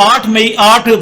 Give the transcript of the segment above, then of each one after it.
8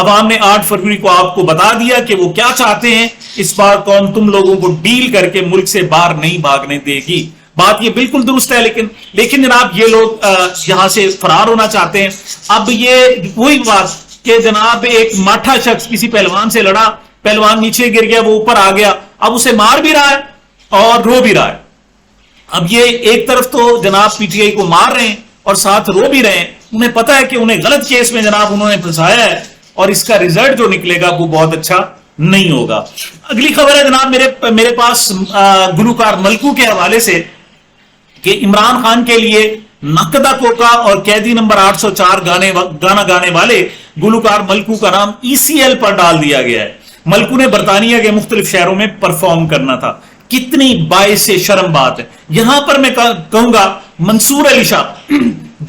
عوام نے 8 فروری کو آپ کو بتا دیا کہ وہ کیا چاہتے ہیں. اس بار قوم تم لوگوں کو ڈیل کر کے ملک سے باہر نہیں بھاگنے دے گی. بات یہ بالکل درست ہے، لیکن جناب یہ لوگ یہاں سے فرار ہونا چاہتے ہیں. اب یہ وہی بات کہ جناب ایک ماٹھا شخص کسی پہلوان سے لڑا، پہلوان نیچے گر گیا، وہ اوپر آ گیا، اب اسے مار بھی رہا ہے اور رو بھی رہا ہے. اب یہ ایک طرف تو جناب پی ٹی آئی کو مار رہے ہیں اور ساتھ رو بھی رہے ہیں. انہیں پتا ہے کہ انہیں غلط کیس میں جناب انہوں نے پھنسایا ہے اور اس کا ریزلٹ جو نکلے گا وہ بہت اچھا نہیں ہوگا. اگلی خبر ہے جناب میرے پاس گلوکار ملکو کے حوالے سے کہ عمران خان کے لیے نقدہ کوکا اور قیدی نمبر 804 گانا گانے والے گلوکار ملکو کا نام ECL پر ڈال دیا گیا ہے. ملکو نے برطانیہ کے مختلف شہروں میں پرفارم کرنا تھا. کتنی باعث شرم بات ہے. یہاں پر میں کہوں گا منصور علی شاہ،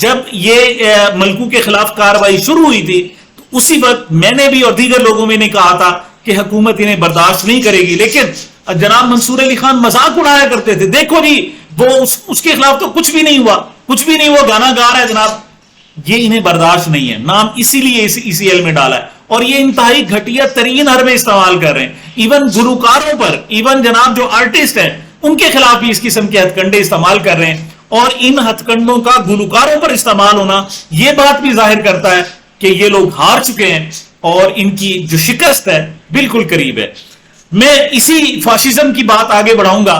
جب یہ ملکو کے خلاف کارروائی شروع ہوئی تھی تو اسی وقت میں نے بھی اور دیگر لوگوں میں نے کہا تھا کہ حکومت انہیں برداشت نہیں کرے گی، لیکن جناب منصور علی خان مذاق اڑایا کرتے تھے. دیکھو جی وہ اس کے خلاف تو کچھ بھی نہیں ہوا، کچھ بھی نہیں ہوا، گانا گا رہا ہے جناب. یہ انہیں برداشت نہیں ہے، نام اسی لیے ECL میں ڈالا ہے اور یہ انتہائی گھٹیا ترین حربے استعمال کر رہے ہیں. ایون گلوکاروں پر، ایون جناب جو آرٹسٹ ہیں ان کے خلاف بھی اس قسم کے ہتھ کنڈے استعمال کر رہے ہیں. اور ان ہتھ کنڈوں کا گلوکاروں پر استعمال ہونا یہ بات بھی ظاہر کرتا ہے کہ یہ لوگ ہار چکے ہیں اور ان کی جو شکست ہے بالکل قریب ہے. میں اسی فاشزم کی بات آگے بڑھاؤں گا.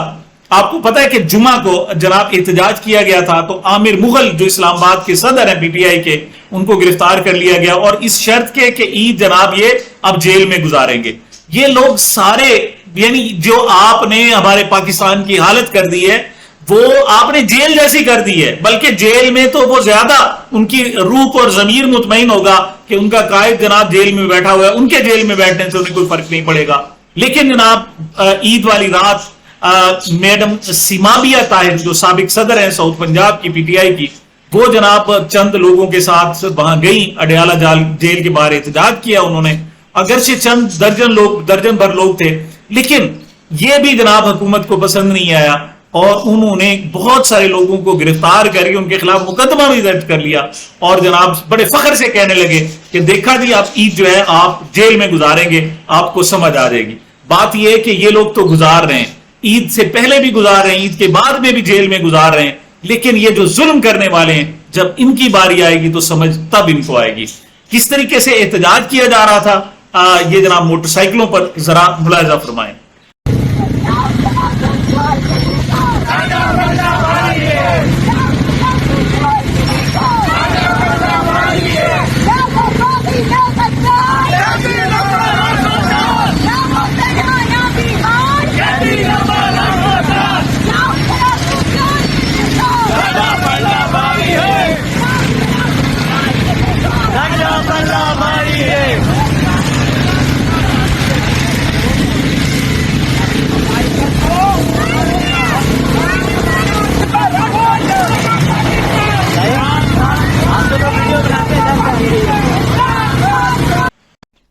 آپ کو پتا ہے کہ جمعہ کو جناب احتجاج کیا گیا تھا تو عامر مغل جو اسلام آباد کے صدر ہیں PTI کے، ان کو گرفتار کر لیا گیا اور اس شرط کے کہ عید جناب یہ اب جیل میں گزاریں گے. یہ لوگ سارے یعنی جو آپ نے ہمارے پاکستان کی حالت کر دی ہے وہ آپ نے جیل جیسی کر دی ہے، بلکہ جیل میں تو وہ زیادہ ان کی روح اور ضمیر مطمئن ہوگا کہ ان کا قائد جناب جیل میں بیٹھا ہوا ہے، ان کے جیل میں بیٹھنے سے انہیں کوئی فرق نہیں پڑے گا. لیکن جناب عید والی رات میڈم سیمابیہ طاہر جو سابق صدر ہیں ساؤتھ پنجاب کی PTI کی، وہ جناب چند لوگوں کے ساتھ وہاں گئی، اڈیالہ جیل کے باہر احتجاج کیا انہوں نے. اگرچہ چند درجن بھر لوگ تھے، لیکن یہ بھی جناب حکومت کو پسند نہیں آیا اور انہوں نے بہت سارے لوگوں کو گرفتار کر کے ان کے خلاف مقدمہ بھی درج کر لیا اور جناب بڑے فخر سے کہنے لگے کہ دیکھا جی آپ عید جو ہے آپ جیل میں گزاریں گے، آپ کو سمجھ آ جائے گی. بات یہ ہے کہ یہ لوگ تو گزار رہے ہیں، عید سے پہلے بھی گزار رہے ہیں، عید کے بعد میں بھی جیل میں گزار رہے ہیں، لیکن یہ جو ظلم کرنے والے ہیں جب ان کی باری آئے گی تو سمجھ تب ان کو آئے گی. کس طریقے سے احتجاج کیا جا رہا تھا یہ جناب موٹر سائیکلوں پر ذرا ملاحظہ فرمائیں.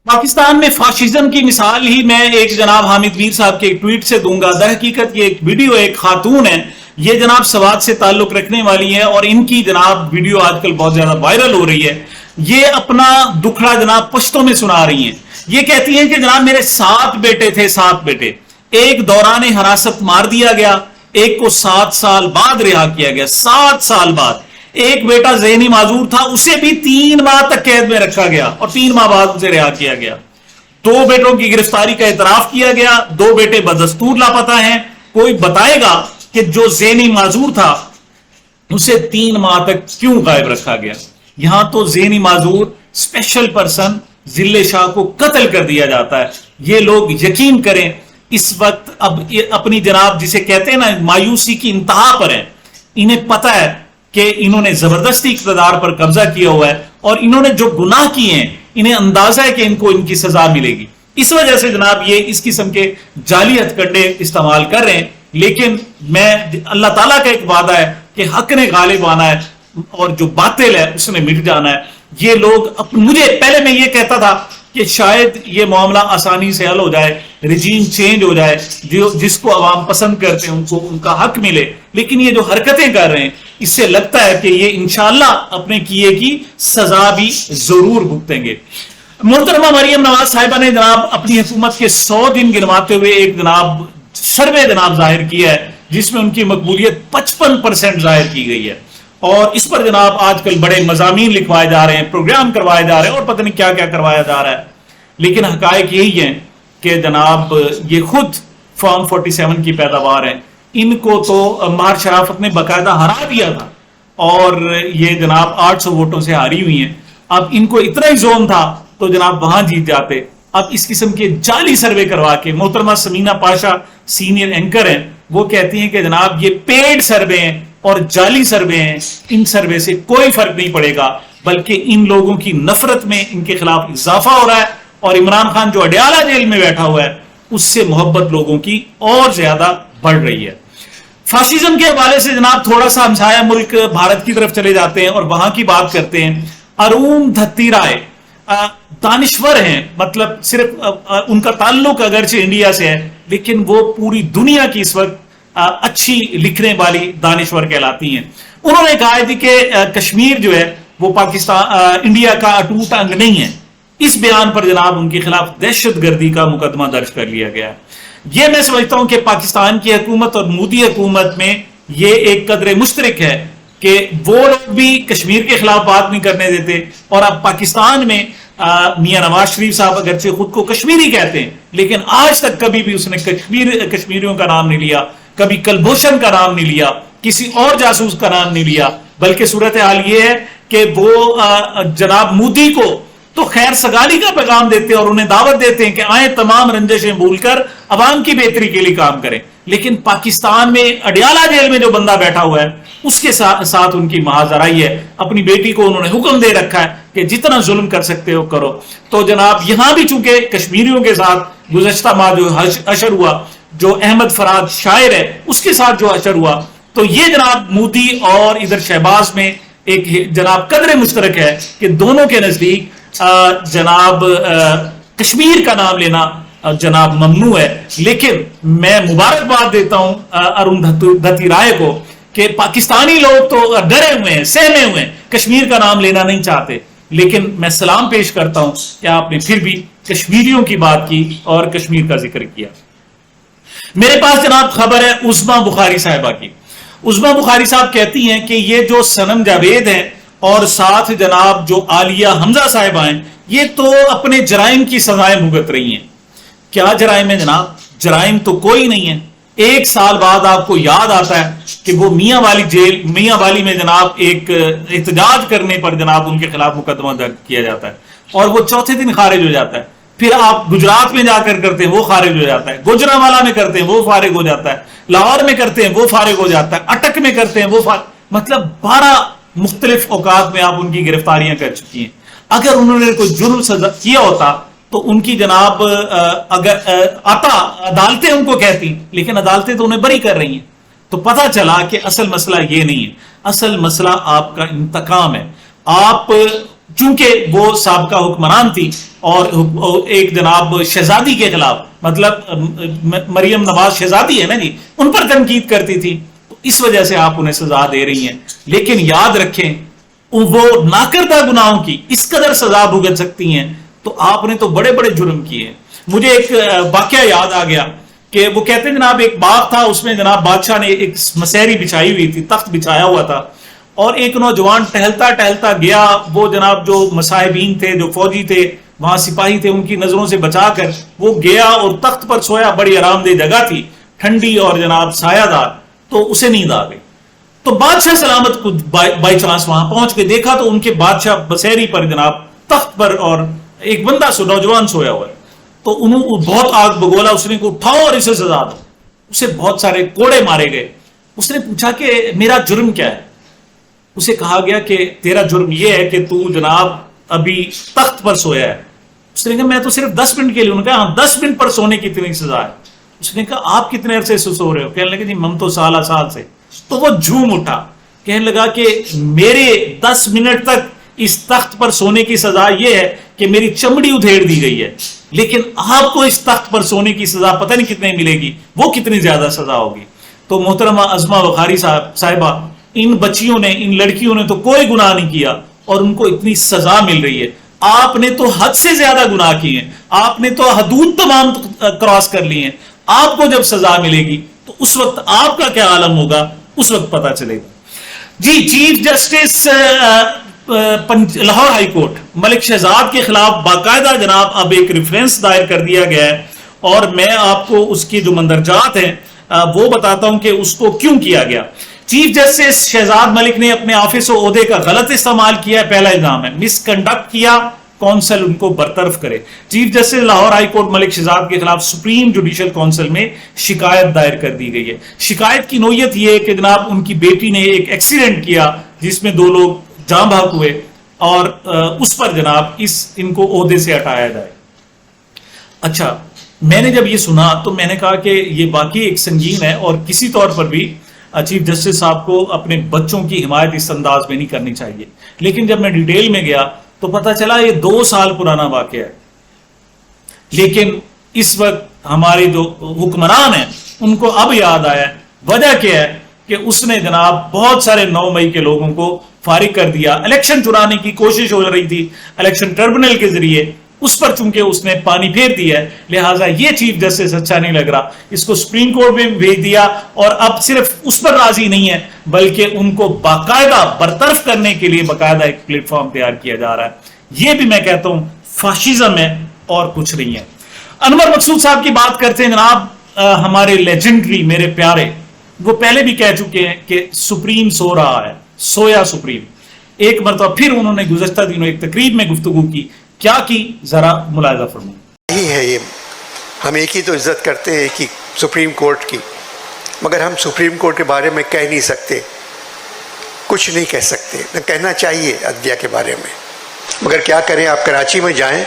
پاکستان میں فاشزم کی مثال ہی میں ایک جناب حامد میر صاحب کے ایک ٹویٹ سے دوں گا. در حقیقت یہ ایک ویڈیو ایک خاتون ہے، یہ جناب سوات سے تعلق رکھنے والی ہے اور ان کی جناب ویڈیو آج کل بہت زیادہ وائرل ہو رہی ہے. یہ اپنا دکھڑا جناب پشتوں میں سنا رہی ہیں. یہ کہتی ہیں کہ جناب میرے 7 بیٹے تھے، 7 بیٹے، ایک دوران حراست مار دیا گیا، ایک کو 7 سال بعد رہا کیا گیا، 7 سال بعد. ایک بیٹا ذہنی معذور تھا، اسے بھی 3 ماہ تک قید میں رکھا گیا اور 3 ماہ بعد اسے رہا کیا گیا. 2 بیٹوں کی گرفتاری کا اعتراف کیا گیا، 2 بیٹے بدستور لاپتہ ہیں. کوئی بتائے گا کہ جو ذہنی معذور تھا اسے 3 ماہ تک کیوں غائب رکھا گیا؟ یہاں تو ذہنی معذور اسپیشل پرسن ذلے شاہ کو قتل کر دیا جاتا ہے. یہ لوگ یقین کریں اس وقت اب اپنی جناب جسے کہتے ہیں نا مایوسی کی انتہا پر ہیں. انہیں پتہ ہے کہ انہوں نے زبردستی اقتدار پر قبضہ کیا ہوا ہے اور انہوں نے جو گناہ کیے ہیں انہیں اندازہ ہے کہ ان کو ان کی سزا ملے گی. اس وجہ سے جناب یہ اس قسم کے جعلی ہتھ کنڈے استعمال کر رہے ہیں. لیکن میں اللہ تعالیٰ کا ایک وعدہ ہے کہ حق نے غالب آنا ہے اور جو باطل ہے اس نے مٹ جانا ہے. یہ لوگ مجھے پہلے میں یہ کہتا تھا کہ شاید یہ معاملہ آسانی سے حل ہو جائے، رجیم چینج ہو جائے، جس کو عوام پسند کرتے ہیں ان کو ان کا حق ملے. لیکن یہ جو حرکتیں کر رہے ہیں اس سے لگتا ہے کہ یہ انشاءاللہ اپنے کیے کی سزا بھی ضرور بھگتیں گے. محترمہ مریم نواز صاحبہ نے جناب اپنی حکومت کے 100 دن گنواتے ہوئے ایک جناب سروے جناب ظاہر کیا ہے جس میں ان کی مقبولیت 55% ظاہر کی گئی ہے، اور اس پر جناب آج کل بڑے مضامین لکھوائے جا رہے ہیں، پروگرام کروائے جا رہے ہیں، اور پتہ نہیں کیا کیا کروایا جا رہا ہے، لیکن حقائق یہی ہیں کہ جناب یہ خود فارم 47 کی پیداوار ہیں۔ ان کو تو مہر شرافت نے باقاعدہ ہرا دیا تھا اور یہ جناب 800 ووٹوں سے ہاری ہوئی ہیں۔ اب ان کو اتنا ہی زوم تھا تو جناب وہاں جیت جاتے۔ اب اس قسم کے جعلی سروے کروا کے، محترمہ سمینہ پاشا سینئر اینکر ہیں، وہ کہتی ہیں کہ جناب یہ پیڈ سروے ہیں اور جعلی سروے ہیں، ان سروے سے کوئی فرق نہیں پڑے گا، بلکہ ان لوگوں کی نفرت میں ان کے خلاف اضافہ ہو رہا ہے، اور عمران خان جو اڈیالہ جیل میں بیٹھا ہوا ہے اس سے محبت لوگوں کی اور زیادہ بڑھ رہی ہے۔ فاسزم کے حوالے سے جناب تھوڑا سا ہمسایہ ملک بھارت کی طرف چلے جاتے ہیں اور وہاں کی بات کرتے ہیں۔ ارون دھتی رائے دانشور ہیں، مطلب صرف ان کا تعلق اگرچہ انڈیا سے ہے لیکن وہ پوری دنیا کی اس وقت اچھی لکھنے والی دانشور کہلاتی ہیں۔ انہوں نے کہا تھی کہ کشمیر جو ہے وہ پاکستان انڈیا کا اٹوٹ انگ نہیں ہے۔ اس بیان پر جناب ان کے خلاف دہشت گردی کا مقدمہ درج کر لیا گیا۔ یہ میں سمجھتا ہوں کہ پاکستان کی حکومت اور مودی حکومت میں یہ ایک قدر مشترک ہے کہ وہ لوگ بھی کشمیر کے خلاف بات نہیں کرنے دیتے، اور اب پاکستان میں میاں نواز شریف صاحب اگرچہ خود کو کشمیری کہتے ہیں لیکن آج تک کبھی بھی اس نے کشمیریوں کا نام نہیں لیا، کبھی کلبھوشن کا نام نہیں لیا، کسی اور جاسوس کا نام نہیں لیا، بلکہ صورتحال یہ ہے کہ وہ جناب مودی کو تو خیر سگالی کا پیغام دیتے ہیں اور انہیں دعوت دیتے ہیں کہ آئیں تمام رنجشیں بھول کر عوام کی بہتری کے لیے کام کریں، لیکن پاکستان میں اڈیالہ جیل میں جو بندہ بیٹھا ہوا ہے اس کے ساتھ ان کی محاذرائی ہے۔ اپنی بیٹی کو انہوں نے حکم دے رکھا ہے کہ جتنا ظلم کر سکتے ہو کرو۔ تو جناب یہاں بھی چونکہ کشمیریوں کے ساتھ گزشتہ ماہ جو حشر ہوا، جو احمد فراد شاعر ہے اس کے ساتھ جو حشر ہوا، تو یہ جناب مودی اور ادھر شہباز میں ایک جناب قدر مشترک ہے کہ دونوں کے نزدیک جناب کشمیر کا نام لینا جناب ممنوع ہے۔ لیکن میں مبارکباد دیتا ہوں ارون دھتی رائے کو کہ پاکستانی لوگ تو ڈرے ہوئے ہیں، سہمے ہوئے ہیں، کشمیر کا نام لینا نہیں چاہتے، لیکن میں سلام پیش کرتا ہوں کہ آپ نے پھر بھی کشمیریوں کی بات کی اور کشمیر کا ذکر کیا۔ میرے پاس جناب خبر ہے عظما بخاری صاحبہ کی۔ عظما بخاری صاحب کہتی ہیں کہ یہ جو صنم جاوید ہیں اور ساتھ جناب جو عالیہ حمزہ صاحبہ ہیں، یہ تو اپنے جرائم کی سزائیں بھگت رہی ہیں۔ کیا جرائم ہے جناب؟ جرائم تو کوئی نہیں ہے۔ ایک سال بعد آپ کو یاد آتا ہے کہ وہ میاں والی میں جناب ایک احتجاج کرنے پر جناب ان کے خلاف مقدمہ درج کیا جاتا ہے اور وہ چوتھے دن خارج ہو جاتا ہے۔ پھر آپ گجرات میں جا کر کرتے ہیں وہ خارج ہو جاتا ہے، گوجرانوالہ میں کرتے ہیں وہ فارغ ہو جاتا ہے، لاہور میں کرتے ہیں وہ فارغ ہو جاتا ہے، اٹک میں کرتے ہیں وہ مطلب 12 مختلف اوقات میں آپ ان کی گرفتاریاں کر چکی ہیں۔ اگر انہوں نے کوئی جرم سزا کیا ہوتا تو ان کی جناب اگر عدالتیں ان کو کہتی، لیکن عدالتیں تو انہیں بری کر رہی ہیں۔ تو پتہ چلا کہ اصل مسئلہ یہ نہیں ہے، اصل مسئلہ آپ کا انتقام ہے۔ آپ چونکہ وہ سابقہ حکمران تھی اور ایک جناب شہزادی کے خلاف، مطلب مریم نواز شہزادی ہے نا جی، ان پر تنقید کرتی تھی، تو اس وجہ سے آپ انہیں سزا دے رہی ہیں۔ لیکن یاد رکھیں وہ ناکردہ گناہوں کی اس قدر سزا بھگت سکتی ہیں، تو آپ نے تو بڑے بڑے جرم کیے ہیں۔ مجھے ایک واقعہ یاد آ گیا کہ وہ کہتے ہیں جناب ایک باغ تھا، اس میں جناب بادشاہ نے ایک مسہری بچھائی ہوئی تھی، تخت بچھایا ہوا تھا، اور ایک نوجوان ٹہلتا ٹہلتا گیا، وہ جناب جو مصاحبین تھے، جو فوجی تھے، وہاں سپاہی تھے، ان کی نظروں سے بچا کر وہ گیا اور تخت پر سویا۔ بڑی آرام دہ جگہ تھی، ٹھنڈی اور جناب سایہ دار، تو اسے نیند آ گئی۔ تو بادشاہ سلامت کو بائی چانس وہاں پہنچ کے دیکھا تو ان کے بادشاہ بسیری پر جناب تخت پر اور ایک بندہ نوجوان سویا ہوا ہے، تو انہوں بہت آگ بگولا، اس نے کو اٹھاؤ اور اسے سزا دو۔ اسے بہت سارے کوڑے مارے گئے۔ اس نے پوچھا کہ میرا جرم کیا ہے؟ اسے کہا گیا کہ تیرا جرم یہ ہے کہ تو جناب ابھی تخت پر سویا ہے۔ اس نے کہا میں تو صرف 10 منٹ کے لیے۔ انہوں نے کہا ہاں 10 منٹ پر سونے کی اتنی سزا ہے۔ اس نے کہا آپ کتنے عرصے سے سو رہے ہو؟ کہنے لگے جی ہم تو سال سے۔ تو وہ جھوم اٹھا، کہنے لگا کہ میرے 10 منٹ تک اس تخت پر سونے کی سزا یہ ہے کہ میری چمڑی ادھیڑ دی گئی ہے، لیکن آپ کو اس تخت پر سونے کی سزا پتہ نہیں کتنے ملے گی، وہ کتنی زیادہ سزا ہوگی۔ تو محترمہ عظما بخاری صاحبہ، ان بچیوں نے، ان لڑکیوں نے تو کوئی گناہ نہیں کیا اور ان کو اتنی سزا مل رہی ہے۔ آپ نے تو حد سے زیادہ گناہ کیے ہیں, آپ نے تو حدود تمام کراس کر لی ہیں, آپ کو جب سزا ملے گی تو اس وقت آپ کا کیا عالم ہوگا, اس وقت پتا چلے گا. جی, chief justice Lahore high court Malik Shahzad کے خلاف باقاعدہ جناب اب ایک ریفرنس دائر کر دیا گیا ہے, اور میں آپ کو اس کی جو مندرجات ہیں وہ بتاتا ہوں کہ اس کو کیوں کیا گیا. چیف جسٹس شہزاد ملک نے اپنے آفس و عہدے کا غلط استعمال کیا, پہلا الزام ہے. مس کنڈکٹ کیا, کونسل ان کو برطرف کرے. Chief justice Lahore high court Malik Shahzad کے خلاف سپریم جوڈیشل کونسل میں شکایت دائر کر دی گئی ہے. شکایت کی نوعیت یہ ہے کہ جناب ان کی بیٹی نے ایک ایکسیڈنٹ کیا جس میں 2 لوگ جاں بحق ہوئے, اور اس پر جناب ان کو عہدے سے ہٹایا جائے. اچھا, میں نے جب یہ سنا تو میں نے کہا کہ یہ واقعی ایک سنگین ہے, اور کسی طور پر بھی چیف جسٹس صاحب کو اپنے بچوں کی حمایت اس انداز میں نہیں کرنی چاہیے. لیکن جب میں ڈیٹیل میں گیا تو پتا چلا یہ 2 سال پرانا واقعہ ہے. لیکن اس وقت ہمارے جو حکمران ہیں ان کو اب یاد آیا. وجہ کیا ہے کہ اس نے جناب بہت سارے 9 مئی کے لوگوں کو فارغ کر دیا. الیکشن چرانے کی کوشش ہو رہی تھی الیکشن ٹربونل کے ذریعے, اس پر چونکہ اس نے پانی پھیر دیا ہے, لہٰذا یہ چیف جسٹس اچھا نہیں لگ رہا, اس کو سپریم کورٹ میں بھیج دیا, اور اب صرف اس پر راضی نہیں ہے بلکہ ان کو باقاعدہ برطرف کرنے کے لیے باقاعدہ ایک پلیٹ فارم تیار کیا جا رہا ہے. یہ بھی میں کہتا ہوں فاشزم ہے اور کچھ نہیں ہے. انور مقصود صاحب کی بات کرتے ہیں جناب, ہمارے لیجنڈری میرے پیارے, وہ پہلے بھی کہہ چکے ہیں کہ سپریم سو رہا ہے, سویا سپریم. ایک مرتبہ پھر انہوں نے گزشتہ دنوں ایک تقریب میں گفتگو کی, کیا کی ذرا ملاحظہ فرمائیں. یہی ہے, یہ ہم ایک ہی تو عزت کرتے ہیں کہ سپریم کورٹ کی, مگر ہم سپریم کورٹ کے بارے میں کہہ نہیں سکتے, کچھ نہیں کہہ سکتے, نہ کہنا چاہیے عدلیہ کے بارے میں. مگر کیا کریں, آپ کراچی میں جائیں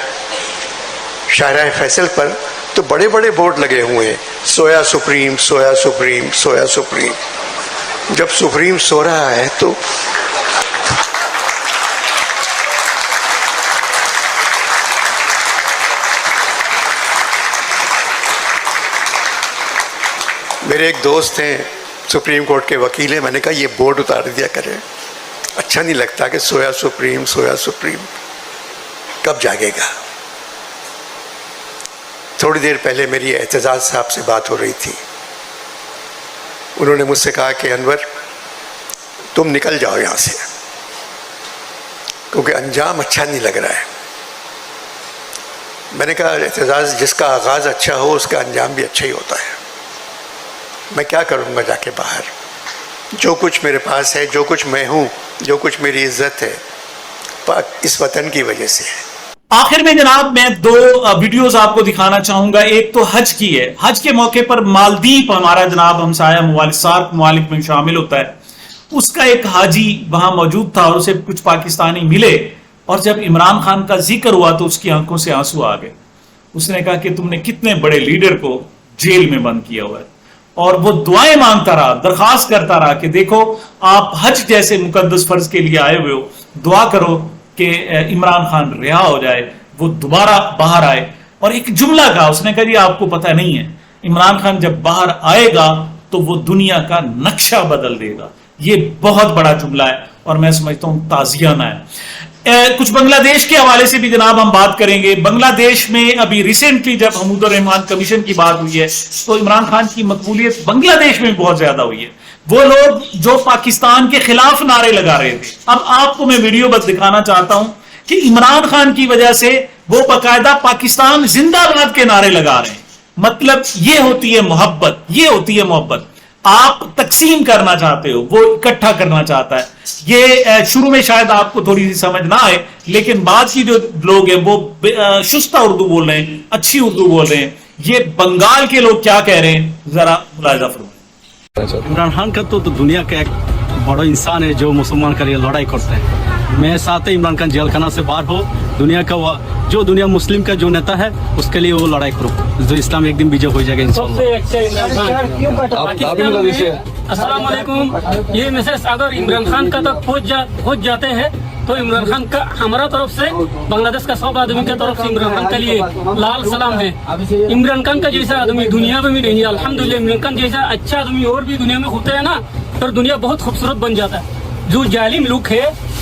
شاہراہ فیصل پر تو بڑے بڑے بورڈ لگے ہوئے ہیں, سویا سپریم, سویا سپریم, سویا سپریم. جب سپریم سو رہا ہے تو میرے ایک دوست ہیں سپریم کورٹ کے وکیل ہیں, میں نے کہا یہ بورڈ اتار دیا کریں, اچھا نہیں لگتا کہ سویا سپریم, سویا سپریم. کب جاگے گا؟ تھوڑی دیر پہلے میری اعتزاز صاحب سے بات ہو رہی تھی, انہوں نے مجھ سے کہا کہ انور تم نکل جاؤ یہاں سے, کیونکہ انجام اچھا نہیں لگ رہا ہے. میں نے کہا اعتزاز, جس کا آغاز اچھا ہو اس کا انجام بھی اچھا ہی ہوتا ہے. میں کیا کروں گا جا کے باہر, جو کچھ میرے پاس ہے, جو کچھ میں ہوں, جو کچھ میری عزت ہے, اس وطن کی وجہ سے ہے. آخر میں جناب میں 2 ویڈیوز آپ کو دکھانا چاہوں گا. ایک تو حج کی ہے. حج کے موقع پر مالدیپ ہمارا جناب ہمسایہ ممالک, سارک ممالک میں شامل ہوتا ہے, اس کا ایک حاجی وہاں موجود تھا اور اسے کچھ پاکستانی ملے, اور جب عمران خان کا ذکر ہوا تو اس کی آنکھوں سے آنسو آ گئے. اس نے کہا کہ تم نے کتنے بڑے لیڈر کو جیل میں بند کیا ہوا ہے, اور وہ دعائیں مانگتا رہا, درخواست کرتا رہا کہ دیکھو آپ حج جیسے مقدس فرض کے لیے آئے ہوئے ہو, دعا کرو کہ عمران خان رہا ہو جائے, وہ دوبارہ باہر آئے. اور ایک جملہ کہا, اس نے کہا جی آپ کو پتہ نہیں ہے عمران خان جب باہر آئے گا تو وہ دنیا کا نقشہ بدل دے گا. یہ بہت بڑا جملہ ہے اور میں سمجھتا ہوں تعزیانہ ہے. کچھ بنگلہ دیش کے حوالے سے بھی جناب ہم بات کریں گے. بنگلہ دیش میں ابھی ریسنٹلی جب حمود الرحمان کمیشن کی بات ہوئی ہے تو عمران خان کی مقبولیت بنگلہ دیش میں بہت زیادہ ہوئی ہے. وہ لوگ جو پاکستان کے خلاف نعرے لگا رہے تھے, اب آپ کو میں ویڈیو بس دکھانا چاہتا ہوں کہ عمران خان کی وجہ سے وہ باقاعدہ پاکستان زندہ باد کے نعرے لگا رہے ہیں. مطلب یہ ہوتی ہے محبت, یہ ہوتی ہے محبت. آپ تقسیم کرنا چاہتے ہو, وہ اکٹھا کرنا چاہتا ہے. یہ شروع میں شاید آپ کو تھوڑی سی سمجھ نہ آئے, لیکن بعض کی جو لوگ ہیں وہ شستہ اردو بول رہے ہیں, اچھی اردو بول رہے ہیں. یہ بنگال کے لوگ کیا کہہ رہے ہیں ذرا ملاحظہ فرمائیں. عمران خان کا تو دنیا کا ایک بڑا انسان ہے جو مسلمان کے لیے لڑائی کرتے ہیں. میں ساتھ ہی عمران خان جیل خانہ سے باہر ہو, دنیا کا جو دنیا مسلم کا جو نیتا ہے اس کے لیے وہ لڑائی کرو, جو اسلام ایک دن بیجے ہو جائے گا انشاءاللہ. السلام علیکم. یہ میسج اگر عمران خان کا تک پہنچ جاتے ہیں تو عمران خان کا ہمارا طرف سے, بنگلہ دیش کا سب آدمی کی طرف سے عمران خان کے لیے لال سلام ہے. عمران خان کا جیسا آدمی دنیا میں بھی نہیں ہے الحمدللہ. عمران خان جیسا اچھا آدمی اور بھی دنیا میں ہوتے ہیں نا, تو دنیا بہت خوبصورت بن جاتا ہے. جو ظالم لوگ ہے